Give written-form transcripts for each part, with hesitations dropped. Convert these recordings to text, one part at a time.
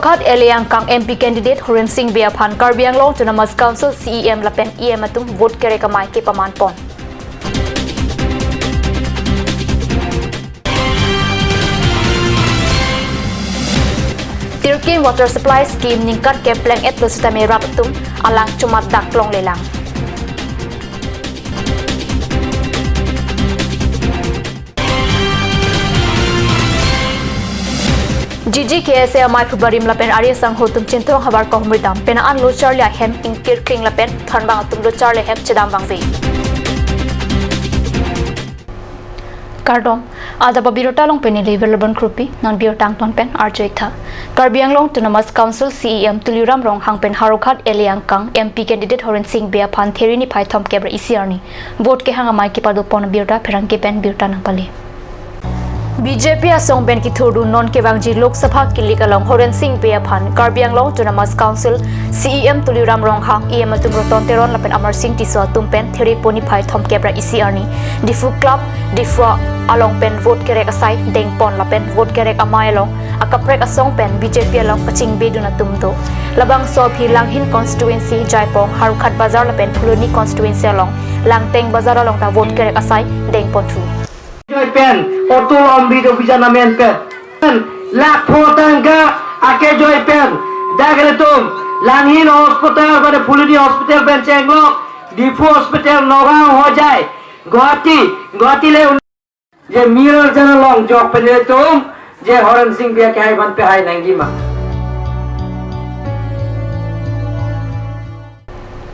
Harokhat Eliang Kang MP candidate Horen Singh Beaphan Karbiang Long Autonomous Council CEM Lapen EM atum vote kere kamai ke paman pon. Tirkim Water Supply Scheme ningkat ke plank et plus utame rapatum alang cumat dak long lelang. Gigi KSA Mai Pubarim Lapen Arya Sang Hotum Cintong Habar Kohmridam Penaan Lochar Hem Inkir Kling Lapen Thanbang Atum Lochar Hem Chedam Bangzi Kardom Ada Babirota Long Penny Level Urban Krupi Non Biotang Ton Pen Arjoitha Karbiang Long Autonomous Council CEM Tuliram Rong Hang Pen Harokhat Eliang Kang MP candidate Horen Singh Beaphan Therini Pythom Kebra Isiarni Vote ke hanga Mai ke padu pon Biota Perang ke pen Biota Nang Pali BJP asong ben ki thodu non kewangji Lok Sabha kilik along Horen Singh Beaphan Karbiang Long Autonomous Council CEM Tuliram Rong Hang EM atum roton teron lapen Amar Singh Tiso tumpen theri poni phai thom kebra isiarni difu club difu along pen vote kerek asai deng pon lapen vote kerek amai along akaprek asong pen BJP along kaching beduna tumdo labang sob hilang hin constituency Jaipong Harokhat Bazar lapen Phuloni constituency along Langteng Bazar along ta vote kerek asai deng pon thu Joy pen, otul ombi do bisa namen pen. Lak potang ka, ake joy pen. Dagre tum, langhin hospital pada Phuloni hospital pen cenglok, difu hospital Nogam ho jai. Guwahati le je mirror jana long jok pen le tum, je Horen Singh Bea ke hai ban pe hai nangi ma.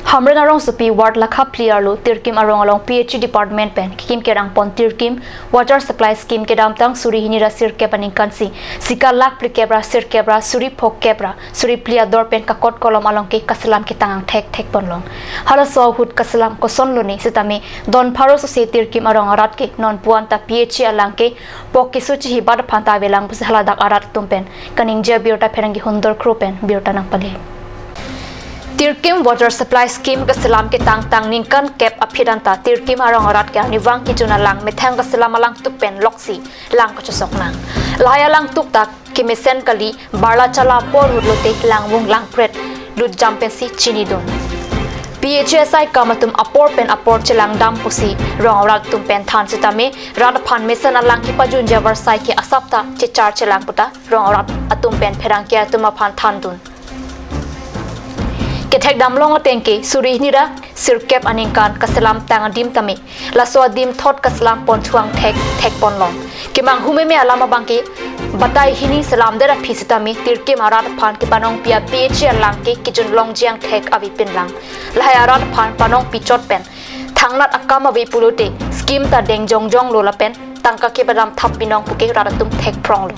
Hamren arong supi ward lakha player lo tirkim arong along PhD department pen kikim kerang pon tirkim water supply scheme ke dam tang suri hinira sir ke paning kansi sika lak pli kebra sir kebra suri phok kebra suri plia dor pen ka kot kolom along ke kaslam ke tangang thek pon long hala so hut kaslam ko son lo ni sitame don pharo so se tirkim arong arat ke non puanta PhD alang ke pok ke suchi hi bad phanta belang bus hala dak arat tumpen kaning je biota pherangi hundor kropen biota nang pale Tirkim Water Supply Scheme Kasalam ke tang ningkan cap apiranta Tirkim arong arat ke niwang ki juna lang methang kasalam alang tukpen loksi lang ko chosok nang laya lang tuktak kimesen kali barla chala por hudlote langwung lang pret lut jampensi chinidon PHSI kamatum apor pen apor chelang dam pusi rong arat tumpen than sitame rad phan mesen alang ki pajun javar sai ke asapta chechar chelang puta rong arat atum pen pherang ke atuma phan than dun Ketek damlong tengke suri nira sirkep aningkan kasalam tang dim tame laso dim thot kasalam pon thuang thek pon long kimang hume me alama bangke batai hini salam dera phisitame tirke marat phan ke panong pia PH lang ke kijun long jiang thek avi pin lang lahaya rat phan panong pichot pen thangnat akama ve pulote scheme ta deng jong lola pen tangka ke badam thap pinong puke raratum thek prong lo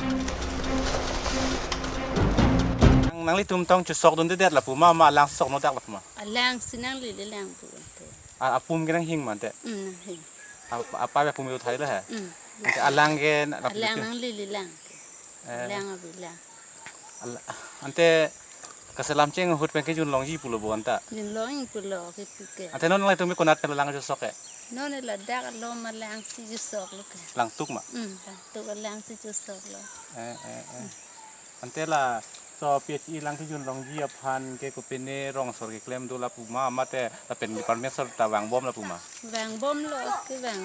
nang li tum tong chu sok dun de la puma ma lang sok no dak la puma alang sinang li lang pu apum ge nang hing man te hing apa ya pum yu thai la ha te alang ge alang nang li lang alang abi lang ante kasalam cheng hut pen ke jun long ji pulo bo anta ni loing pu lo ke ke ante non lai tum mi konat pen lang chu sok e non la dak lo ma lang si ju sok lo ke lang tuk ma tu lang si ju sok lo ante la so PHI lang ki jun long ji aphan ke ko pene rong sor ke claim do la puma mate la pen department sor ta wang bom la puma wang bom lo ke wang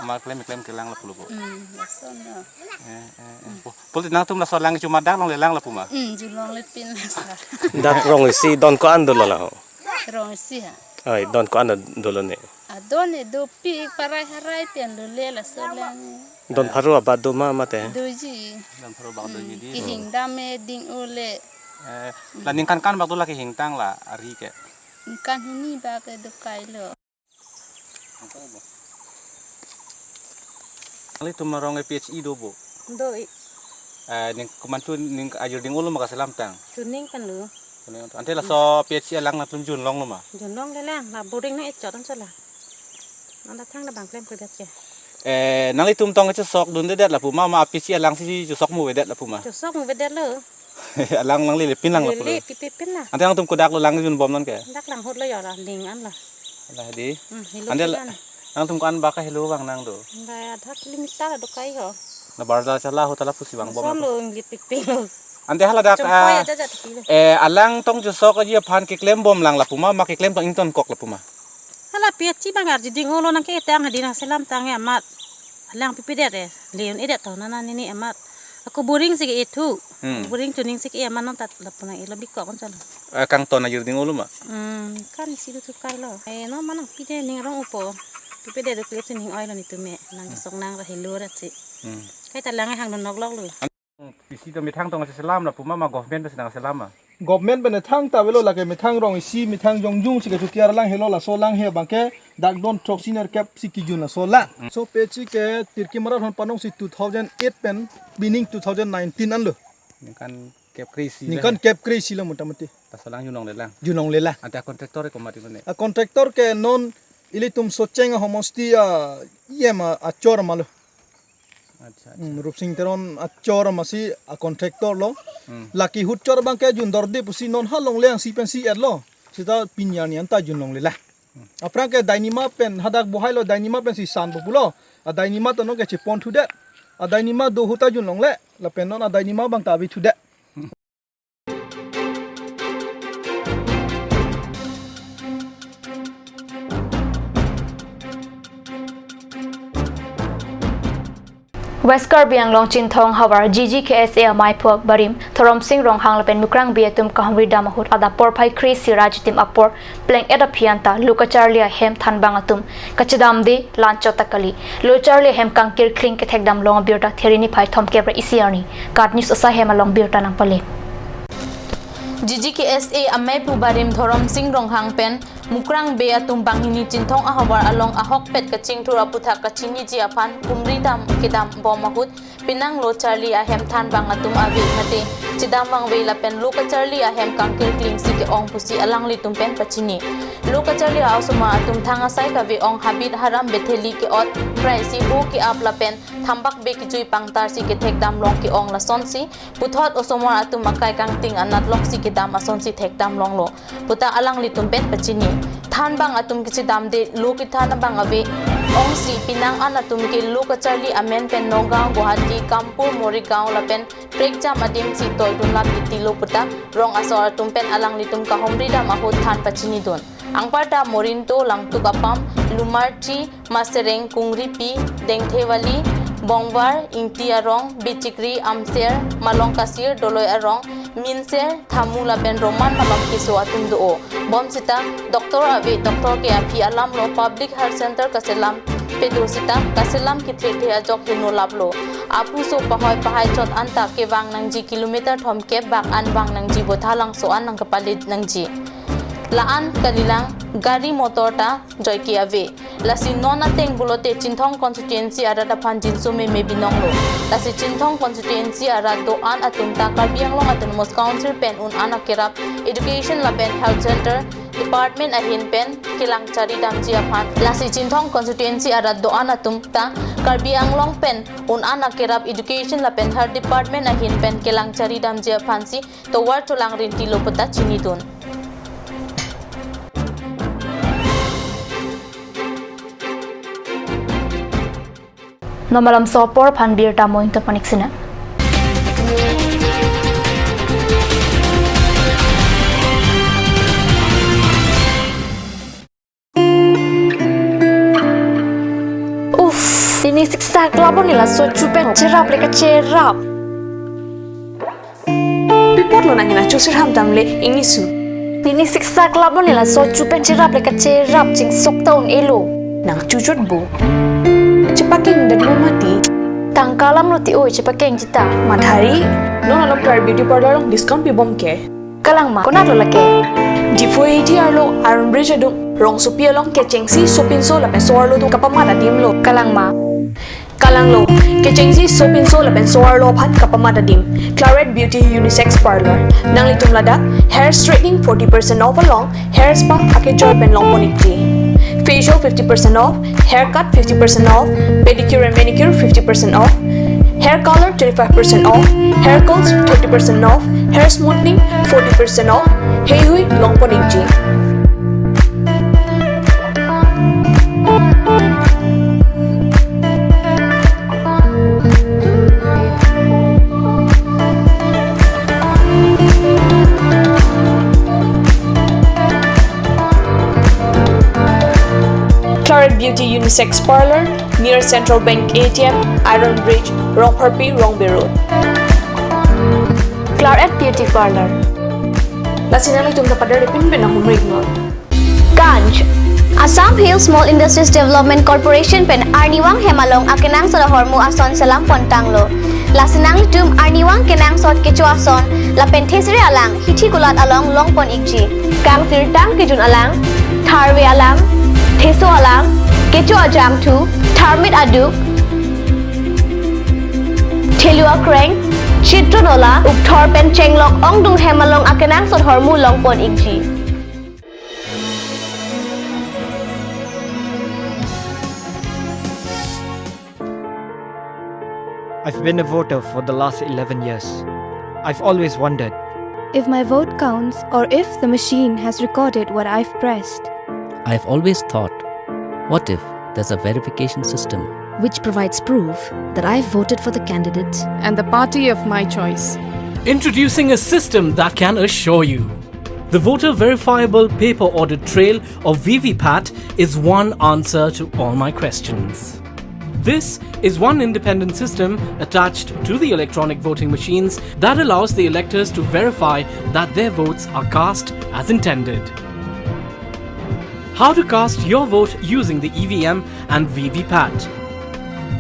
ma claim ke lang la pulo bo la son lo pol nang tum la so lang cuma dak long le lang la puma ju long le pin la sa dak rong si don ko ando la rong si ha ai don ko ando dolo ne adone do pi parai harai pen lo le la so lang don haru abado ma mate doji dan pro bang do ji di hing dame ding ole la ning kan bak do la ke hing tang la ari ke kan hini ba ke do kai lo ali tum rong e PHI do bo doi ning kuman tu ning ajur ding ulu maka salam tang tuning kan lo ante la so PHI lang na tum jun long lo ma jonong le lang la boring na chot an sala nanda thang la bang klem ko det ke nang li tum tong che sok dun de la puma ma PHI lang si ju sok mu we det la puma jo sok mo det lo lang li le pin lang la pula le pi pin la ante nang tum ko dak lo lang jun bom non ke dak lang hot lo yo la ling an la la di hilo ante nang tum kan ba ka hello bang nang do da thak limita la do kai ho na barda chala ho tala pusi bang bom so lo ngi pik pik lo ande hala dak Jompoy aja jat pilih. alang tong jusok aja pan ke klem bom lang la puma ma ke klem tong inton kok la puma. Hala piaci bangar jadi ngolo nang ke tang hadina selam tang amat. Alang pipi dere. Leon ida tau nana nini amat. Aku boring sih itu. Boring tuning sih amat nang tat lapuna lebih kok kan sala. Kang ton ajur ding ulu ma. Kan situ tu kai lo. No manang pide ning rong upo. Pipi dere klip sing oil ni tu me nang sok nang ra hilo rat si. Kai talang hang non nok lok lu. Pisi to mitang tong selam la puma ma government sedang selama. Government bene thang ta velo lage mithang rong isi mithang jongjung sike tu tiar lang helo la so lang he bangke dak don toxiner cap sikijun la so la so pechi ke tirki marathon panong si 2008 pen beginning 2019 an lo Kan kep krisi. ni kan cap crazy la motamati Tasalang yunong le lang. junong lela Ante kontraktor ko mati ne. a contractor ke non ilitum sochenga homosti a yema a chor malo Acha. rup sing teron a chor masi a contractor lo laki hut chor bangke jun dorde pusi non halong leang si pen si er lo sita pinyan yan ta junong lela apra ke dainima pen hadak bohai lo dainima pen si san populo a dainima to no ke chipon thu de a dainima do huta junong le la pen non a dainima bang ta bi thu de West Karbi Anglong Chinthong Hawar GGKSA Mai Puak Barim Thorom Singh Rong Hang Lapen Mukrang Biatum Kahmri Damahut Ada Por Pai Kri Siraj Tim Apor Pleng Eda Pianta Luka Charlia Hem Than Bangatum Kachidam De Lancho Takali Lu Charlia Hem Kangkir Kling Kethekdam Long Birta Therini Pai Thom Kebra Isiarni Card News Asa Hem Along Birta Nang Pale GGKSA Amay Pubarim Thorom Singh Rong Hang Pen Mukrang Bea Tumbang Hini Chinthong Ahawar Along Ahok Pet Kaching Tura Putha Kachini Jiapan Kumri Dam Kedam Bomahut Pinang Lo Charlie Ahem Than Bangatum Avi Mate Chidamang Vela Pen Luka Charlie Ahem Kangkil Kling Sike Ong Pusi Alang Litum Pen Pachini Luka Charlie Asuma Atum Thanga Sai Kavi Ong Habit Haram Betheli Ke Ot Praisi Hu Ki Apla Pen Thambak Be Ki Jui Pangtar Si Ke Thekdam Long Ki Ong La Sonsi Puthot Osomor Atum Makai Kang Ting Anat Lok Si Ke Dam Asonsi Thekdam Long Lo Puta Alang Litum Pen Pachini Than bang atum kisi dam de luki thana bang ave ong si pinang an atum ke luka charli amen pen nonggaon Guwahati Kampur Morigaon lapen prekja madim si toy dun lap itilo puta rong asor atum pen alang litum kahomri dam ahut than pachini don ang parta morinto lang tukapam lumarchi masereng kungri pi dengthewali bongwar ingtiarong bichikri amser malong kasir doloi arong minser thamula ben roman malong kiso atum do bom sita doktor ave doktor ke api alam lo public health center kaselam pedo sita kaselam ki thete ajok hino lablo apu so pahai chot anta ke wang nang ji kilometer thom ke bak an wang nang ji bothalang so an nang kapalit nang ji laan kalilang gari motor ta joy ki ave lasi nona teng bulote Chinthong constituency arada phan jinso me binong lo lasi Chinthong constituency arado an atum ta Karbiang long atun mos council pen un ana kerap education la pen health center department ahin pen kilang chari dam ji aphan lasi Chinthong constituency arado an atum ta Karbiang long pen un ana kerap education la pen health department ahin pen kilang chari dam ji aphan si to war to lang rin ti lopata chini don Nomalam Sopor Pan Birta Mointo Paniksina Ini siksa kelabon nila so cupen cerap leka cerap. Pipot lo nangina chusir ham tamle ingisu. Ini siksa kelabon nila so cupen cerap leka cerap cing sok taun elo. Nang cucut bu. Cepaking dan lo mati. Tangkalam lo ti oi cepakeng cita. Madhari, lo nalok tar beauty parlor long discount pi bom ke. Kalang ma konat lo lake. Di foi di arlo Iron Bridge adung rong supia long ke cengsi sopinso la pesor lo tu kapamada dim lo. Kalang ma Kalang lo, kecengsi sopinso la pensoar lo phat kapamada dim. Claret Beauty Unisex Parlor. Nang litum lada, hair straightening 40% off along, hair spa ake joy pen long ponikti. Facial 50% off, haircut 50% off, pedicure and manicure 50% off, hair color 25% off, hair curls 30% off, hair smoothing 40% off. Hey hui long ponikti. Claret Beauty Unisex Parlor, near Central Bank ATM, Iron Bridge, Rongparpi, Rongbe Road. Claret Beauty Parlor. Lasinang itong kapadar ipin na humrig no. Ganj. Assam Hill Small Industries Development Corporation pen Arniwang Hemalong akinang sa hormu ason sa lampon tanglo. Lasinang litum Arniwang kinang sot kecho ason la penthesri alang hithi gulat along longpon ikji. Kang tirtang kijun alang, tharwe alang, theso alang, kecho ajam tu, tharmit aduk, thelua kreng, chitronola ukthor pen chenglok ongdung hemalong akinang sot hormu longpon ikji. I've been a voter for the last 11 years. I've always wondered if my vote counts or if the machine has recorded what I've pressed. I've always thought, what if there's a verification system which provides proof that I've voted for the candidate and the party of my choice. Introducing a system that can assure you. The Voter Verifiable Paper Audit Trail or VVPAT is one answer to all my questions. This is one independent system attached to the electronic voting machines that allows the electors to verify that their votes are cast as intended. How to cast your vote using the EVM and VVPAT.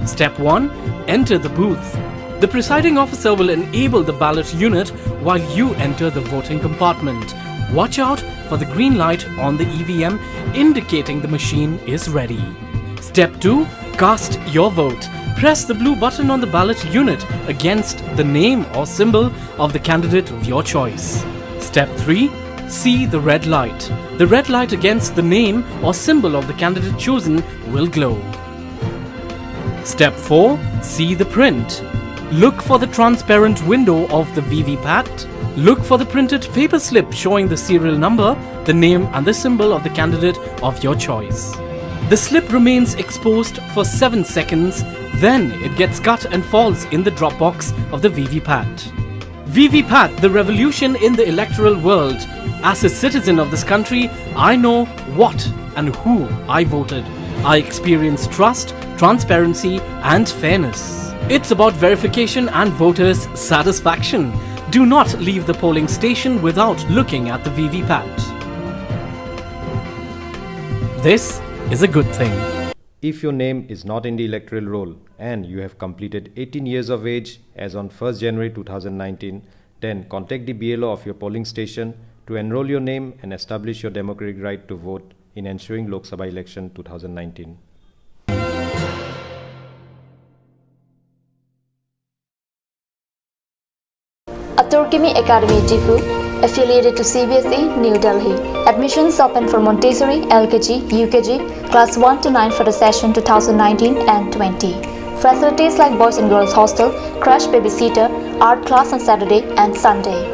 Step 1. Enter the booth. The presiding officer will enable the ballot unit while you enter the voting compartment. Watch out for the green light on the EVM indicating the machine is ready. Step 2. Cast your vote. Press the blue button on the ballot unit against the name or symbol of the candidate of your choice. Step 3. See the red light. The red light against the name or symbol of the candidate chosen will glow. Step 4. See the print. Look for the transparent window of the VVPAT. Look for the printed paper slip showing the serial number, the name and the symbol of the candidate of your choice. The slip remains exposed for 7 seconds, then it gets cut and falls in the drop box of the VVPAT. VVPAT, the revolution in the electoral world. As a citizen of this country, I know what and who I voted. I experience trust, transparency and fairness. It's about verification and voters' satisfaction. Do not leave the polling station without looking at the VVPAT. This is a good thing. If your name is not in the electoral roll and you have completed 18 years of age as on 1st January 2019, then contact the BLO of your polling station to enroll your name and establish your democratic right to vote in ensuing Lok Sabha election 2019. Aturkimi Academy Jifu, affiliated to CBSE, New Delhi. Admissions open for Montessori, LKG, UKG, class 1 to 9 for the session 2019 and 20. Facilities like boys and girls hostel, crash babysitter, art class on Saturday and Sunday.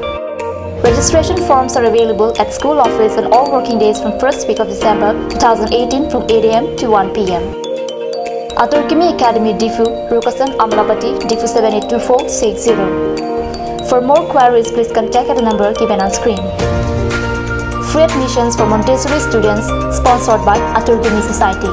Registration forms are available at school office on all working days from 1st week of December 2018 from 8 am to 1 pm. Aturkimi Academy Difu, Rukasan Amlapati, Difu 782460. For more queries, please contact at the number given on screen. Free admissions for Montessori students, sponsored by Aturkimi Society.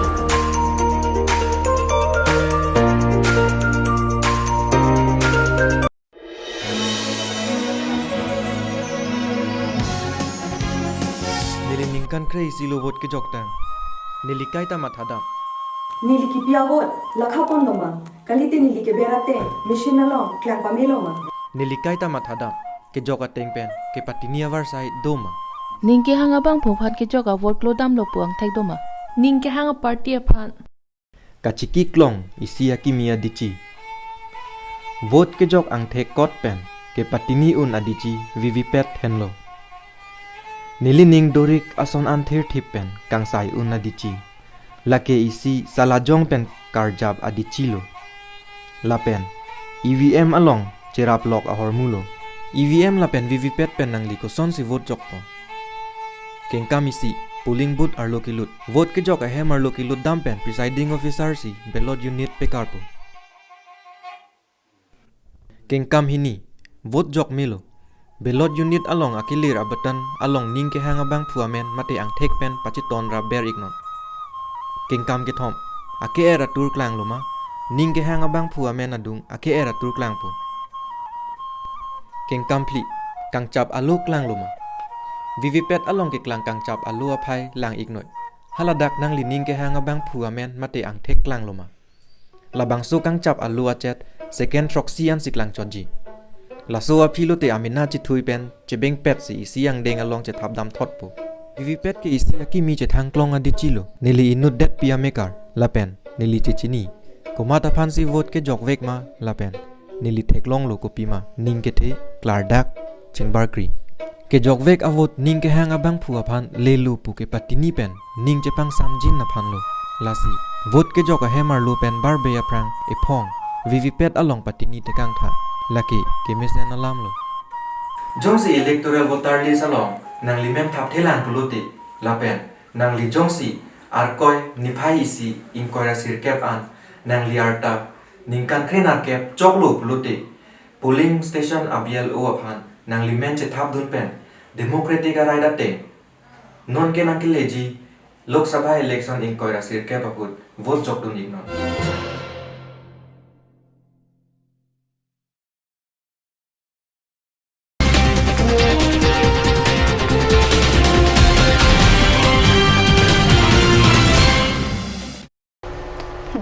Nilingkan kray silo vote ke joktang. Nilikay ta mathadam. Niliki piawot, lakhapon loma. Kalite nilike berate, mission along, klang pamiloma. Nilikay ta mathadam. Ke jokateng pen, ke patini avar sai doma. Ningke hanga bang phophat ke joka vote lo dam lo puang thai doma. Ningke hanga party aphan. Kachiki klong isi akimia dici. Vote ke jok ang thek kot pen, ke patini un adici VVPAT henlo. Nilining dorik ason anther thipen kang sai un adici. Lake isi salajong pen karjab adicilo. Lapen EVM along cerap lok ahor mulo. EVM lapen VVPAT pen nang liko son si vote jokpo. Keng kamisi polling booth arlo kilut. Vote ke jok ahem arlo kilut dampen presiding officer si ballot unit pe karpo. Keng kam hini vote jok milo. Ballot unit along akilir abatan along ning ke hanga bang puamen mate ang thek pen pachiton ra ber ignon. king kam ke thom ake era tur klang loma ning ke hang abang phu amen adung ake era tur klang pu king kampli kang chap alu klang loma VVPAT along ke klang kang chap alu aphai lang ignoi haladak nang li ning ke hang abang phu amen mate ang thek klang loma labang so kang chap alu achet second troxy an siklang chonji la so a philo te amina chi thui pen che beng pet si siang deng along che thap dam thot pu VVPAT ke isi aki mi che thang klong adi chilo nili inut det pia mekar la pen nili che chini komata phansi vote ke jok vek ma la pen nili theklong lo ko pi ma ning ke the klar dak chingbar kri ke jok vek avot ning ke hang abang phu aphan lelu pu ke patini pen ning che pang samjin na phan lo lasi vote ke jok a hemar lo pen bar be aprang e phong VVPAT along patini te kang tha laki ke mesen alam lo jong si electoral voter list along nang limem thap thelang puluti lapen nang li jong si arkoi niphai isi inkoira sirkep an nang li arta ningkan khrena kep choklu puluti polling station abial o aphan nang limen che thap dun pen democratic araida te non ke nang leji lok sabha election inkoira sirkep aput vote chok dun igno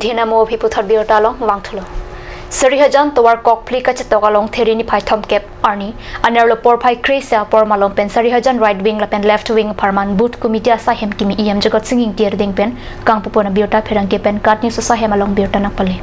Dinamo bhi puthar biota long wangthlo Sarihajan towar kokpli ka chetoka long therini phai thom cap arni anerlo por phai kresa por malong pen Sarihajan right wing la pen left wing pharman boot committee sa hem kimi em jagat singing tier ding pen kang pupona biota pherang ke pen katni sa hem along biota nak pale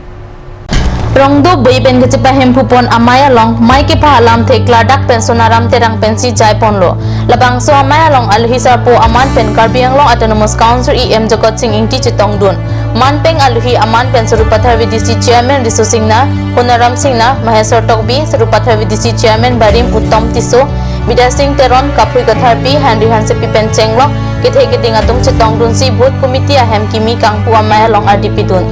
Rongdo bui ben ke cepa hem pupon amaya long mai ke pa alam the kladak pen sonaram terang pen si jai pon lo labang so amaya long alhisar po aman pen karbiang long autonomous council em jagat singing ti chitong dun man peng alhi aman pen Sarupathar VDC chairman Risu Singna Honaram Singna Maheswar Tokbi Sarupathar VDC chairman Barim Uttom Tiso Bida Singh Teron Kapui Katharpi Henry Hansepi pen chenglok kithe kiting atum chitong dun si vote committee ahem kimi kangpu amaya long RDP dun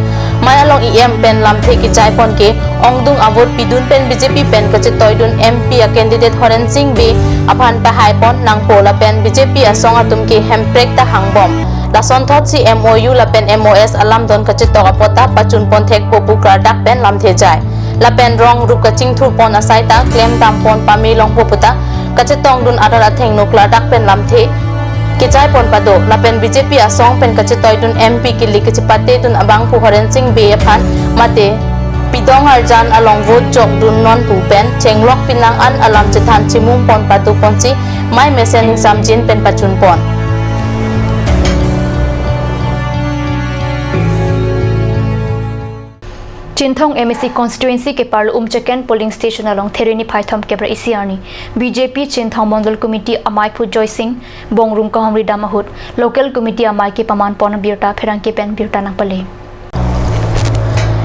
maya long em pen lam the ki jai pon ke ongdung avot pidun pen BJP pen ka chitoi dun MP a candidate Horen Singh be aphan pa hai pon nang pola pen BJP a song atum ke hemprek ta hangbom lason thot si MOU la pen MOS alam don ka chitok apota pachun pon thek popu kradak pen lam the jai la pen rong ru ka ching thur pon asai ta claim tam pon pami long poputa ka chitong dun adar atheng no kradak pen lam the Kicai pon pado lapen BJP asong pen kacetoy dun MP kili kacipate dun abang pu Horen Singh be aphan mate pidong arjan along vote chok dun non pu pen chenglok pinang an alam chithan chimum pon patu ponsi mai mesen samjin pen pachun pon Chinthong MEC constituency ke parlo umcheken polling station along therini phaithom kebra isiarni BJP Chinthong Mondol committee amai phu Joy Singh Bongrum ka hamri damahut local committee amai ke paman pon birta pherang ke pen birta nang pale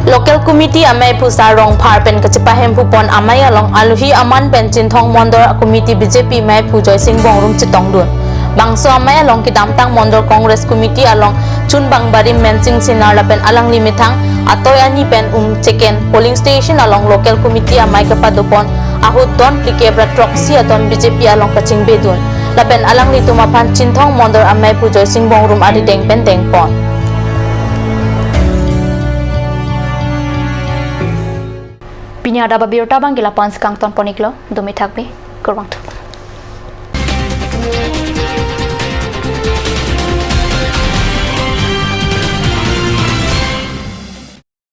Local committee amai phu sarong phar pen kachipa hem phu pon amai along alhi aman pen Chinthong Mondor committee BJP mai phu Joy Singh Bongrum chitong dun bangso amai along ki damtang Mondor Congress committee along chun bangbari mensing sinar lapen alang limithang atoy ani pen cheken polling station along local committee amai ka padupon ahut don plikebra troxy aton BJP along kaching bedun lapen alang lituma phan Chinthong Mondor amai phu Joy Singh Bongrum adi deng pen deng pon Pinya da babirta bangila pans kang ton poniklo dumi thakbe korwang